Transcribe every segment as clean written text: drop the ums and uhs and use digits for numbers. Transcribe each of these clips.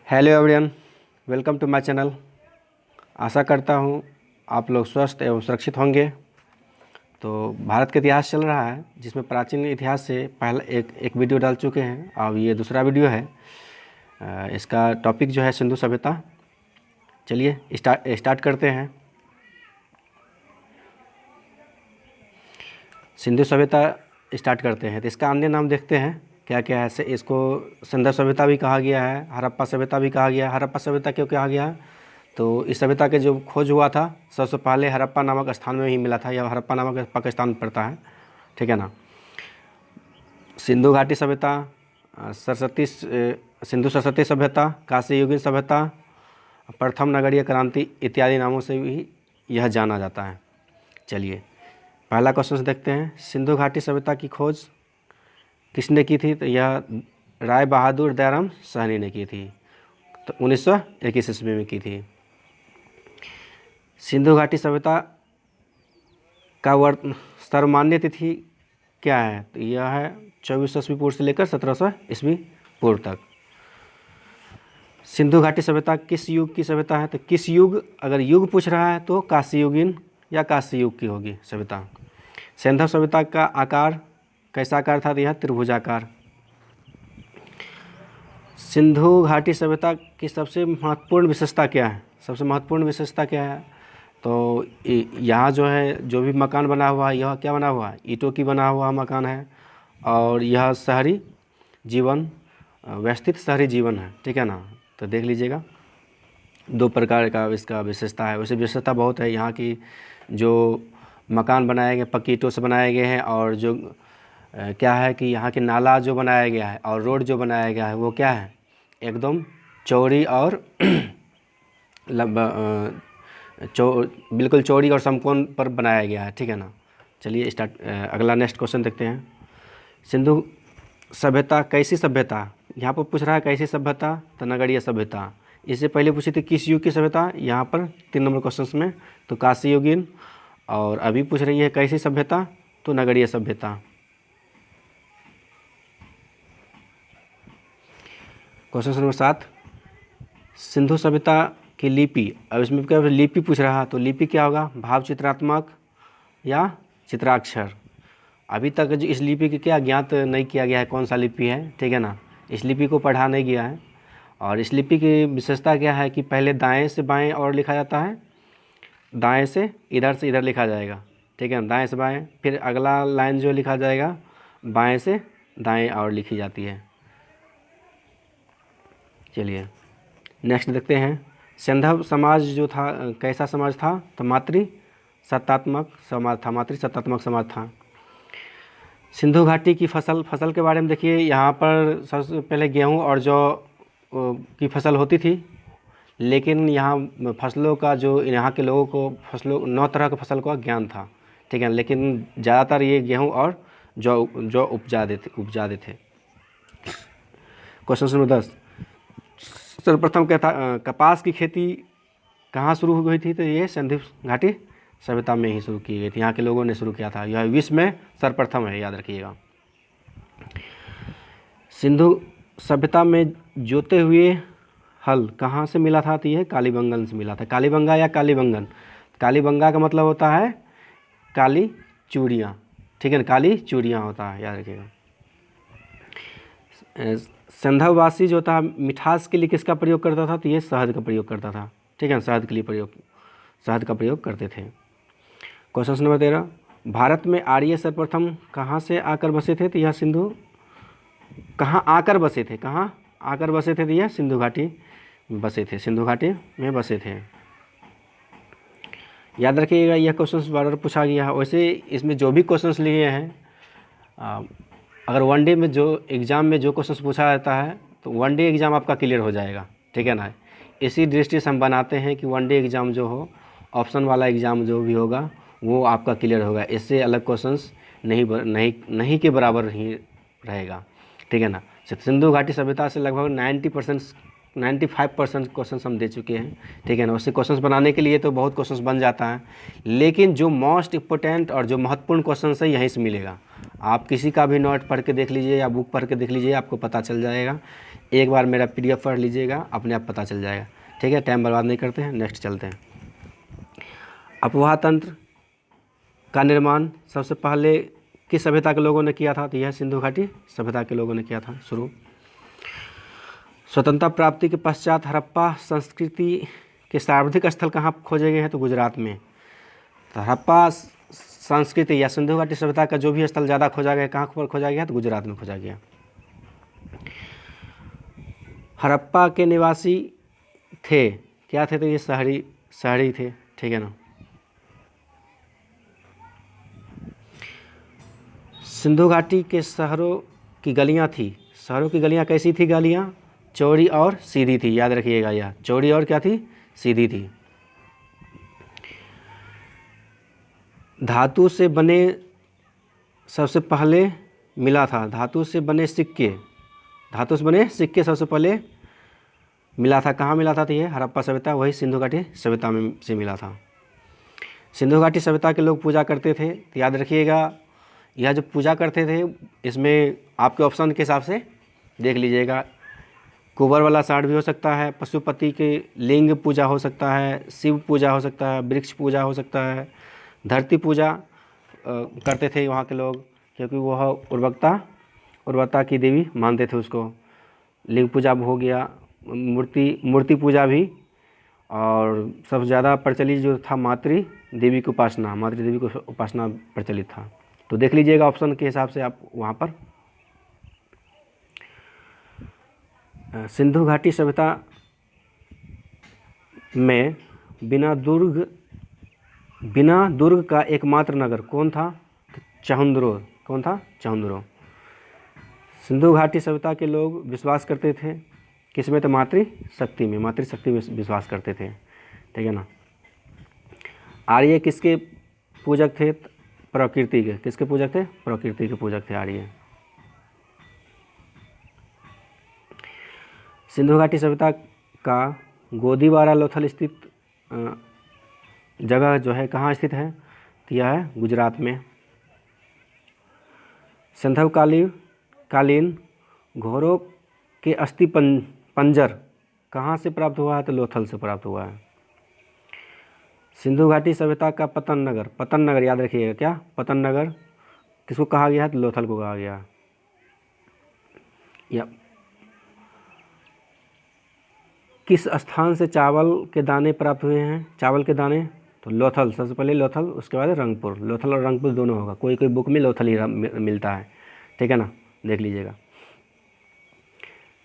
Hello everyone, welcome to my channel. आशा करता हूँ आप लोग स्वस्थ एवं सुरक्षित होंगे। तो भारत का इतिहास चल रहा है, जिसमें प्राचीन इतिहास से पहले एक वीडियो डाल चुके हैं। अब ये दूसरा वीडियो है। इसका टॉपिक जो है सिंधु सभ्यता। चलिए स्टार्ट करते हैं। सिंधु सभ्यता स्टार्ट करते हैं। तो इसका अन्य नाम देखते हैं क्या क्या है। इसको सिंधु सभ्यता भी कहा गया है, हड़प्पा सभ्यता भी कहा गया है। हड़प्पा सभ्यता क्यों कहा गया है? तो इस सभ्यता के जो खोज हुआ था सबसे पहले हड़प्पा नामक स्थान में ही मिला था। यह हड़प्पा नामक पाकिस्तान में पड़ता है, ठीक है ना। सिंधु घाटी सभ्यता, सिंधु सरस्वती सभ्यता, काशी युगीन सभ्यता, प्रथम नगरीय क्रांति इत्यादि नामों से भी यह जाना जाता है। चलिए पहला क्वेश्चन देखते हैं। सिंधु घाटी सभ्यता की खोज किसने की थी? तो यह राय बहादुर दयाराम साहनी ने की थी। तो 1921 ईस्वी में की थी। सिंधु घाटी सभ्यता का सर्वमान्य तिथि क्या है? तो यह है 2400 ईस्वी पूर्व से लेकर 1700 ईस्वी पूर्व तक। सिंधु घाटी सभ्यता किस युग की सभ्यता है? तो किस युग, अगर युग पूछ रहा है तो काशी युगीन या काशी युग की होगी सभ्यता। सिंधु सभ्यता का आकार कैसा आकार था? तो यह त्रिभुजाकार। सिंधु घाटी सभ्यता की सबसे महत्वपूर्ण विशेषता क्या है? सबसे महत्वपूर्ण विशेषता क्या है? तो यहाँ जो है, जो भी मकान बना हुआ है, यह क्या बना हुआ है? ईंटों की बना हुआ मकान है। और यह शहरी जीवन, व्यवस्थित शहरी जीवन है, ठीक है ना। तो देख लीजिएगा, दो प्रकार का इसका विशेषता है। वैसे विशेषता बहुत है यहाँ की। जो मकान बनाए गए पक्की ईंटों से बनाए गए हैं, और जो क्या है कि यहाँ के नाला जो बनाया गया है और रोड जो बनाया गया है वो क्या है? एकदम चौड़ी और बिल्कुल चौड़ी और समकोण पर बनाया गया है, ठीक है ना। चलिए अगला नेक्स्ट क्वेश्चन देखते हैं। सिंधु सभ्यता कैसी सभ्यता? यहाँ पर पूछ रहा है कैसी सभ्यता, तो नगरीय सभ्यता। इससे पहले पूछी थी किस युग की सभ्यता, यहाँ पर 3 नंबर क्वेश्चन में, तो काशी युगीन। और अभी पूछ रही है कैसी सभ्यता, तो नगरीय सभ्यता। क्वेश्चन नंबर 7, सिंधु सभ्यता की लिपि। अब इसमें क्या लिपि पूछ रहा है, तो लिपि क्या होगा? भाव चित्रात्मक या चित्राक्षर। अभी तक जो इस लिपि की क्या ज्ञात नहीं किया गया है कौन सा लिपि है, ठीक है ना। इस लिपि को पढ़ा नहीं गया है। और इस लिपि की विशेषता क्या है कि पहले दाएं से बाएं और लिखा जाता है, दाएं से इधर लिखा जाएगा, ठीक है ना, दाएं से बाएं। फिर अगला लाइन जो लिखा जाएगा बाएं से दाएं और लिखी जाती है। चलिए नेक्स्ट देखते हैं। सिंधु समाज जो था कैसा समाज था? तो मातृसत्तात्मक समाज था, मातृसत्तात्मक समाज था। सिंधु घाटी की फसल के बारे में देखिए। यहाँ पर सबसे पहले गेहूँ और जौ की फसल होती थी, लेकिन यहाँ फसलों का जो यहाँ के लोगों को 9 तरह के फसल का ज्ञान था, ठीक है। लेकिन ज़्यादातर ये गेहूँ और जौ उपजाते थे। क्वेश्चन नंबर 10, सर्वप्रथम क्या था? कपास की खेती कहाँ शुरू हुई थी? तो ये सिंधु घाटी सभ्यता में ही शुरू की गई थी। यहाँ के लोगों ने शुरू किया था। यह विश्व में सर्वप्रथम है, याद रखिएगा। सिंधु सभ्यता में जोते हुए हल कहाँ से मिला था? तो यह कालीबंगन से मिला था। कालीबंगा या कालीबंगन। कालीबंगा का मतलब होता है काली चूड़ियाँ, ठीक है ना, काली चूड़ियाँ होता है, याद रखिएगा। सिंधुवासी जो था मिठास के लिए किसका प्रयोग करता था? तो ये शहद का प्रयोग करता था, ठीक है, शहद का प्रयोग करते थे। क्वेश्चन नंबर 13, भारत में आर्य सर्वप्रथम कहाँ से आकर बसे थे? तो यह सिंधु कहाँ आकर बसे थे? तो यह सिंधु घाटी बसे थे, सिंधु घाटी में बसे थे। याद रखिएगा, यह क्वेश्चन बार बार पूछा गया है। वैसे इसमें जो भी क्वेश्चन लिए हैं, अगर वनडे में जो एग्ज़ाम में जो क्वेश्चन पूछा जाता है तो वनडे एग्ज़ाम आपका क्लियर हो जाएगा, ठीक है ना। इसी दृष्टि से हम बनाते हैं कि वनडे एग्ज़ाम जो हो, ऑप्शन वाला एग्ज़ाम जो भी होगा वो आपका क्लियर होगा। इससे अलग क्वेश्चंस नहीं के बराबर ही रहेगा, ठीक है ना। सिंधु घाटी सभ्यता से लगभग 95% क्वेश्चन हम दे चुके हैं, ठीक है ना। उससे क्वेश्चंस बनाने के लिए तो बहुत क्वेश्चंस बन जाता है, लेकिन जो मोस्ट इम्पोर्टेंट और जो महत्वपूर्ण क्वेश्चन है यहीं से मिलेगा। आप किसी का भी नोट पढ़ के देख लीजिए या बुक पढ़ के देख लीजिए, आपको पता चल जाएगा एक बार मेरा PDF पढ़ लीजिएगा, अपने आप पता चल जाएगा। ठीक है, टाइम बर्बाद नहीं करते हैं, नेक्स्ट चलते हैं। अफवाह तंत्र का निर्माण सबसे पहले किस सभ्यता के लोगों ने किया था? तो यह सिंधु घाटी सभ्यता के लोगों ने किया था शुरू। स्वतंत्रता प्राप्ति के पश्चात हड़प्पा संस्कृति के सर्वाधिक स्थल कहाँ खोजे गए हैं? तो गुजरात में। तो हड़प्पा संस्कृति या सिंधु घाटी सभ्यता का जो भी स्थल ज़्यादा खोजा गया, कहाँ पर खोजा गया? तो गुजरात में खोजा गया। हड़प्पा के निवासी थे, क्या थे? तो ये शहरी थे। ठीक है ना। सिंधु घाटी के शहरों की गलियां थी, शहरों की गलियां कैसी थी? गलियां चौड़ी और सीधी थी, याद रखिएगा, यह चौड़ी और क्या थी? सीधी थी। धातु से बने सबसे पहले मिला था, धातु से बने सिक्के सबसे पहले मिला था। कहाँ मिला था? तो ये हड़प्पा सभ्यता, वही सिंधु घाटी सभ्यता में से मिला था। सिंधु घाटी सभ्यता के लोग पूजा करते थे, तो याद रखिएगा, यह जो पूजा करते थे इसमें आपके ऑप्शन के हिसाब से देख लीजिएगा। कुंवर वाला साठ भी हो सकता है, पशुपति के लिंग पूजा हो सकता है, शिव पूजा हो सकता है, वृक्ष पूजा हो सकता है, धरती पूजा करते थे वहाँ के लोग, क्योंकि वह उर्वरता की देवी मानते थे उसको। लिंग पूजा हो गया, मूर्ति पूजा भी, और सबसे ज़्यादा प्रचलित जो था मातृ देवी की उपासना प्रचलित था। तो देख लीजिएगा ऑप्शन के हिसाब से आप वहाँ पर। सिंधु घाटी सभ्यता में बिना दुर्ग का एकमात्र नगर कौन था? चहुंद्रो। कौन था? चहुंद्रो। सिंधु घाटी सभ्यता के लोग विश्वास करते थे किसमें? तो मातृशक्ति में विश्वास करते थे। ठीक है ना। आर्य किसके पूजक थे? प्रकृति के। किसके पूजक थे? प्रकृति के पूजक थे आर्य। सिंधु घाटी सभ्यता का गोदीवारा लोथल स्थित जगह जो है कहाँ स्थित है? तो यह है गुजरात में। सिंधु कालीन घोड़ों के अस्थि पंजर कहाँ से प्राप्त हुआ है? तो लोथल से प्राप्त हुआ है। सिंधु घाटी सभ्यता का पतन नगर याद रखिएगा, क्या? पतन नगर किसको कहा गया है? तो लोथल को कहा गया। या किस स्थान से चावल के दाने प्राप्त हुए हैं? चावल के दाने तो लोथल, सबसे पहले लोथल, उसके बाद रंगपुर। लोथल और रंगपुर दोनों होगा, कोई बुक में लोथल ही मिलता है। ठीक है ना, देख लीजिएगा।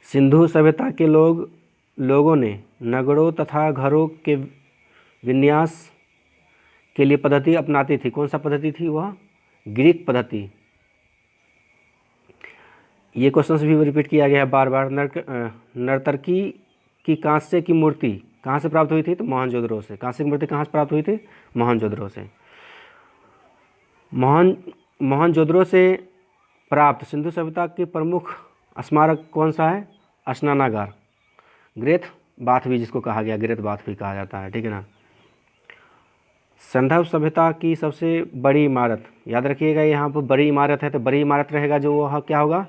सिंधु सभ्यता के लोगों ने नगरों तथा घरों के विन्यास के लिए पद्धति अपनाती थी। कौन सा पद्धति थी? वह ग्रीक पद्धति। ये क्वेश्चन भी रिपीट किया गया है बार बार। नर्तकी की कांस्य की मूर्ति कहाँ से प्राप्त हुई थी? तो मोहनजोदड़ो से। कांस्य की मूर्ति कहाँ से प्राप्त हुई थी? मोहनजोदड़ो से। मोहनजोदड़ो से प्राप्त सिंधु सभ्यता के प्रमुख स्मारक कौन सा है? स्नानागार, ग्रेट बाथ भी जिसको कहा गया, ग्रेट बाथ भी कहा जाता है। ठीक है ना। सिंधु सभ्यता की सबसे बड़ी इमारत याद रखिएगा, यहाँ पर बड़ी इमारत है तो बड़ी इमारत रहेगा जो वह क्या होगा?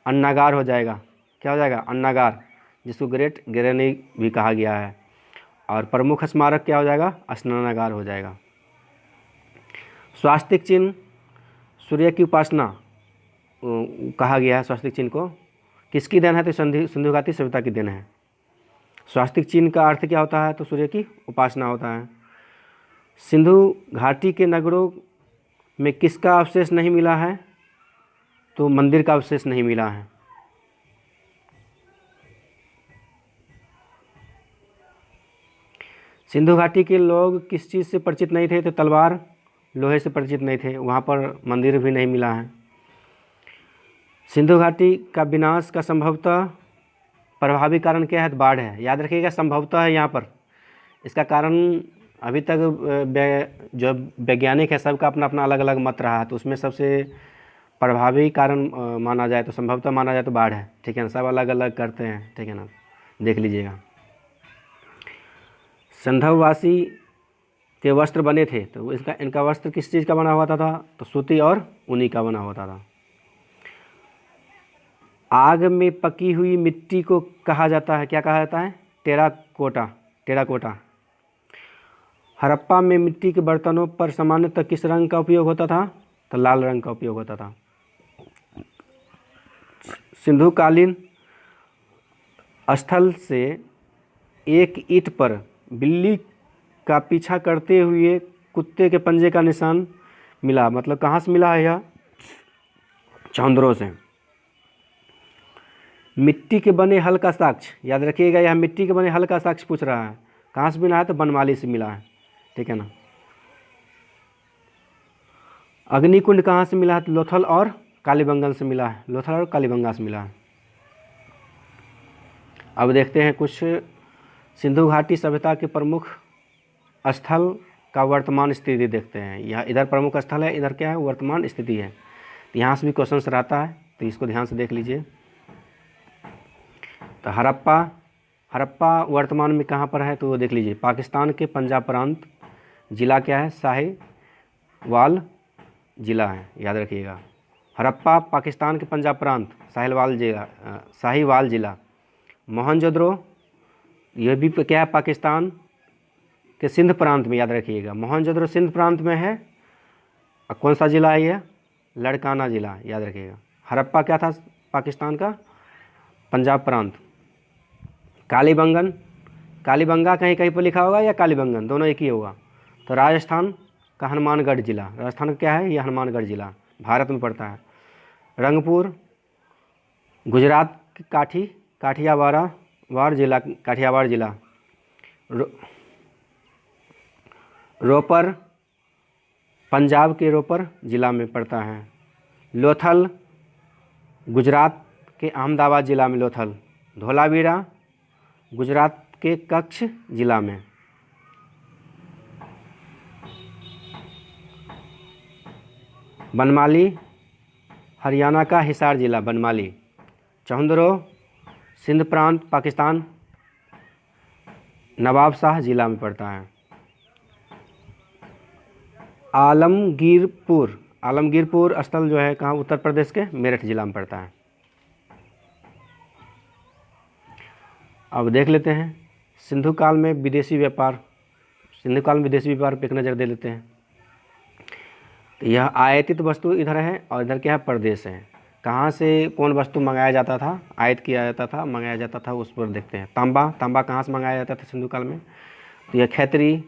अन्नागार हो जाएगा। क्या हो जाएगा? अन्नागार, जिसको ग्रेट ग्रेनी भी कहा गया है। और प्रमुख स्मारक क्या हो जाएगा? स्नानागार हो जाएगा। स्वास्तिक चिन्ह सूर्य की उपासना कहा गया है। स्वास्तिक चिन्ह को किसकी देन है? तो सिंधु घाटी सभ्यता की देन है। स्वास्तिक चिन्ह का अर्थ क्या होता है? तो सूर्य की उपासना होता है। सिंधु घाटी के नगरों में किसका अवशेष नहीं मिला है? तो मंदिर का अवशेष नहीं मिला है। सिंधु घाटी के लोग किस चीज़ से परिचित नहीं थे? तो तलवार लोहे से परिचित नहीं थे, वहाँ पर मंदिर भी नहीं मिला है। सिंधु घाटी का विनाश का संभवतः प्रभावी कारण क्या है? तो बाढ़ है। याद रखिएगा, संभवतः है यहाँ पर। इसका कारण अभी तक जो वैज्ञानिक है सबका अपना अपना अलग अलग मत रहा है, तो उसमें सबसे प्रभावी कारण माना जाए तो संभवतः माना जाए तो बाढ़ है। ठीक है ना, सब अलग अलग करते हैं। ठीक है ना, देख लीजिएगा। सिंधुवासी के वस्त्र बने थे तो इनका वस्त्र किस चीज़ का बना हुआ था? तो सूती और ऊनी का बना होता था। आग में पकी हुई मिट्टी को कहा जाता है, क्या कहा जाता है? टेराकोटा। टेराकोटा। हड़प्पा में मिट्टी के बर्तनों पर सामान्यतः किस रंग का उपयोग होता था? तो लाल रंग का उपयोग होता था। सिंधुकालीन स्थल से एक ईंट पर बिल्ली का पीछा करते हुए कुत्ते के पंजे का निशान मिला, मतलब कहाँ से मिला है यह? चौंदरों से। मिट्टी के बने हल का साक्ष्य, याद रखिएगा, यह मिट्टी के बने हल का साक्ष्य पूछ रहा है। कहाँ से मिला है? तो बनमाली से मिला है, ठीक है ना। अग्निकुंड कहाँ से मिला है? तो लोथल और कालीबंगन से मिला है। लोथल और कालीबंगा से मिला है। अब देखते हैं कुछ सिंधु घाटी सभ्यता के प्रमुख स्थल का वर्तमान स्थिति देखते हैं। यह इधर प्रमुख स्थल है, इधर क्या है? वर्तमान स्थिति है। तो यहाँ से भी क्वेश्चन रहता है, तो इसको ध्यान से देख लीजिए। तो हड़प्पा वर्तमान में कहाँ पर है? तो वो देख लीजिए, पाकिस्तान के पंजाब प्रांत। ज़िला क्या है? साहिवाल ज़िला है, याद रखिएगा। हड़प्पा पाकिस्तान के पंजाब प्रांत, साहिवाल ज़िला। मोहनजोदड़ो यह भी क्या है? पाकिस्तान के सिंध प्रांत में, याद रखिएगा। मोहनजोदड़ो सिंध प्रांत में है। और कौन सा ज़िला है यह? लड़काना ज़िला, याद रखिएगा। हड़प्पा क्या था? पाकिस्तान का पंजाब प्रांत। कालीबंगा कहीं कहीं पर लिखा होगा या कालीबंगन, दोनों एक ही होगा। तो राजस्थान का हनुमानगढ़ ज़िला। राजस्थान का क्या है? यह हनुमानगढ़ ज़िला भारत में पड़ता है। रंगपुर गुजरात की काठियावाड़ ज़िला। रोपर पंजाब के रोपर ज़िला में पड़ता है। लोथल गुजरात के अहमदाबाद ज़िला में लोथल। धोलावीरा गुजरात के कच्छ ज़िला में। बनमाली हरियाणा का हिसार ज़िला, बनमाली। चौंदरो सिंध प्रांत पाकिस्तान, नवाबशाह ज़िला में पड़ता है। आलमगीरपुर स्थल जो है कहाँ? उत्तर प्रदेश के मेरठ ज़िला में पड़ता है। अब देख लेते हैं सिंधु काल में विदेशी व्यापार पर एक नज़र दे लेते हैं। तो यह आयातित वस्तु इधर है और इधर क्या है? प्रदेश है। कहाँ से कौन वस्तु मंगाया जाता था, आयात किया जाता था, मंगाया जाता था, उस पर देखते हैं। तांबा कहाँ से मंगाया जाता था सिंधु काल में? तो यह खैतरी,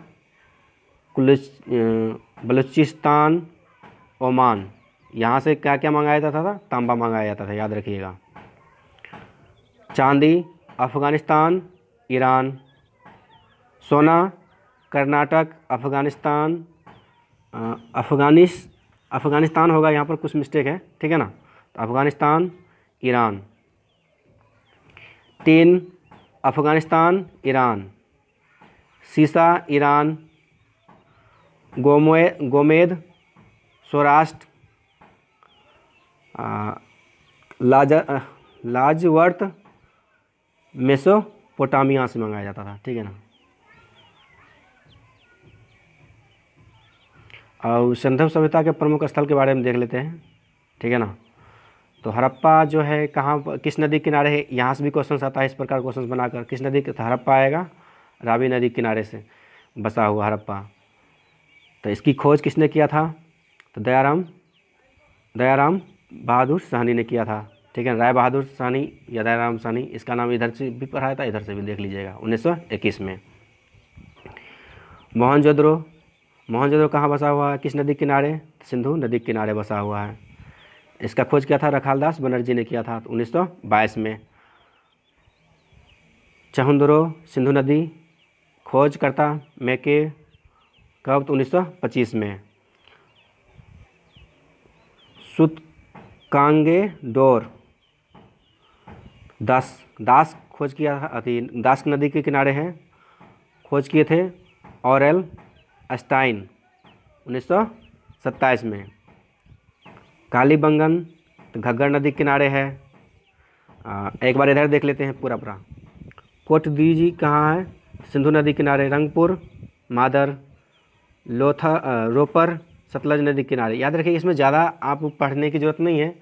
बलूचिस्तान, ओमान, यहाँ से क्या क्या मंगाया जाता था? तांबा मंगाया जाता था, याद रखिएगा। चांदी अफ़गानिस्तान, ईरान। सोना कर्नाटक, अफ़गानिस्तान, अफ़गानिस्तान होगा, यहाँ पर कुछ मिस्टेक है, ठीक है ना। तो Afghanistan, Iran. Tin Afghanistan, Iran. सीसा ईरान। गोमेद सौराष्ट्र। लाजवर्त मेसोपोटामिया से मंगाया जाता था, ठीक है ना। और सिंधु सभ्यता के प्रमुख स्थल के बारे में देख लेते हैं, ठीक है ना। तो हड़प्पा जो है कहाँ, किस नदी किनारे है? यहाँ से भी क्वेश्चन आता है इस प्रकार क्वेश्चन बनाकर। किस नदी के? हड़प्पा आएगा रावी नदी किनारे से बसा हुआ हड़प्पा। तो इसकी खोज किसने किया था? तो दयाराम बहादुर साहनी ने किया था, ठीक है। राय बहादुर साहनी या दयाराम साहनी, इसका नाम इधर से भी पढ़ाया था, इधर से भी देख लीजिएगा, 1921 में। मोहनजोदड़ो कहाँ बसा हुआ है? किस नदी किनारे? सिंधु नदी किनारे बसा हुआ है। इसका खोज किया था रखालदास बनर्जी ने किया था 1922 में। चहुंदरो सिंधु नदी खोज करता मैके कब? तो 1925 में। सुतकांगेडोर दास खोज किया था, दास नदी के किनारे हैं, खोज किए थे ऑरेल स्टाइन 1927 में। कालीबंगन तो घग्गर नदी किनारे है। एक बार इधर देख लेते हैं पूरा। कोटदीजी कहाँ है? सिंधु नदी किनारे। रंगपुर मादर, रोपर सतलज नदी किनारे। याद रखिए, इसमें ज़्यादा आप पढ़ने की ज़रूरत नहीं है,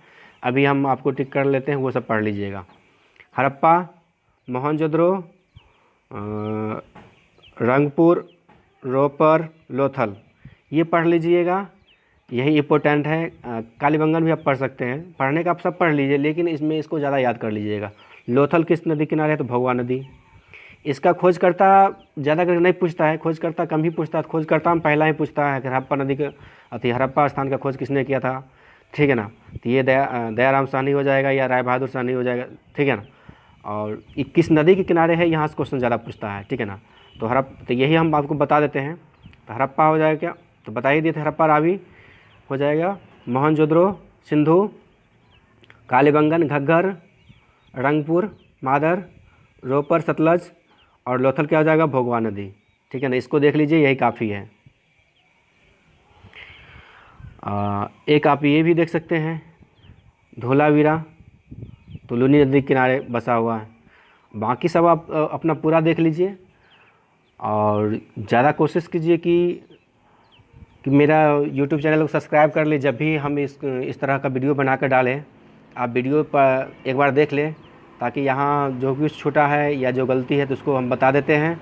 अभी हम आपको टिक कर लेते हैं, वो सब पढ़ लीजिएगा। हड़प्पा, मोहनजोदड़ो, रंगपुर, रोपर, लोथल, ये पढ़ लीजिएगा, यही इम्पोर्टेंट है। कालीबंगन भी आप पढ़ सकते हैं, पढ़ने का आप सब पढ़ लीजिए, लेकिन इसमें इसको ज़्यादा याद कर लीजिएगा। लोथल किस नदी किनारे है? तो भगवा नदी। इसका खोजकर्ता ज़्यादा करके नहीं पूछता है, खोजकर्ता कम ही पूछता है। खोजकर्ता में पहला ही पूछता है कि हड़प्पा नदी का हड़प्पा स्थान का खोज किसने किया था, ठीक है ना। तो ये दयाराम साहनी हो जाएगा या राय बहादुर साहनी हो जाएगा, ठीक है ना। और ये किस नदी के किनारे है, यहाँ से क्वेश्चन ज़्यादा पूछता है, ठीक है ना। तो यही हम आपको बता देते हैं। तो हड़प्पा हो जाएगा क्या, तो बता ही दिए थे, हड़प्पा रावी हो जाएगा, मोहनजोदड़ो सिंधु, कालीबंगन घग्गर, रंगपुर मादर, रोपर सतलज, और लोथल क्या हो जाएगा? भोगवा नदी, ठीक है ना। इसको देख लीजिए, यही काफ़ी है। एक आप ये भी देख सकते हैं, धोलावीरा, तो लूनी नदी के किनारे बसा हुआ है। बाकी सब आप अपना पूरा देख लीजिए, और ज़्यादा कोशिश कीजिए कि मेरा यूट्यूब चैनल को सब्सक्राइब कर ले। जब भी हम इस तरह का वीडियो बनाकर डालें, आप वीडियो पर एक बार देख लें, ताकि यहाँ जो भी छूटा है या जो गलती है तो उसको हम बता देते हैं।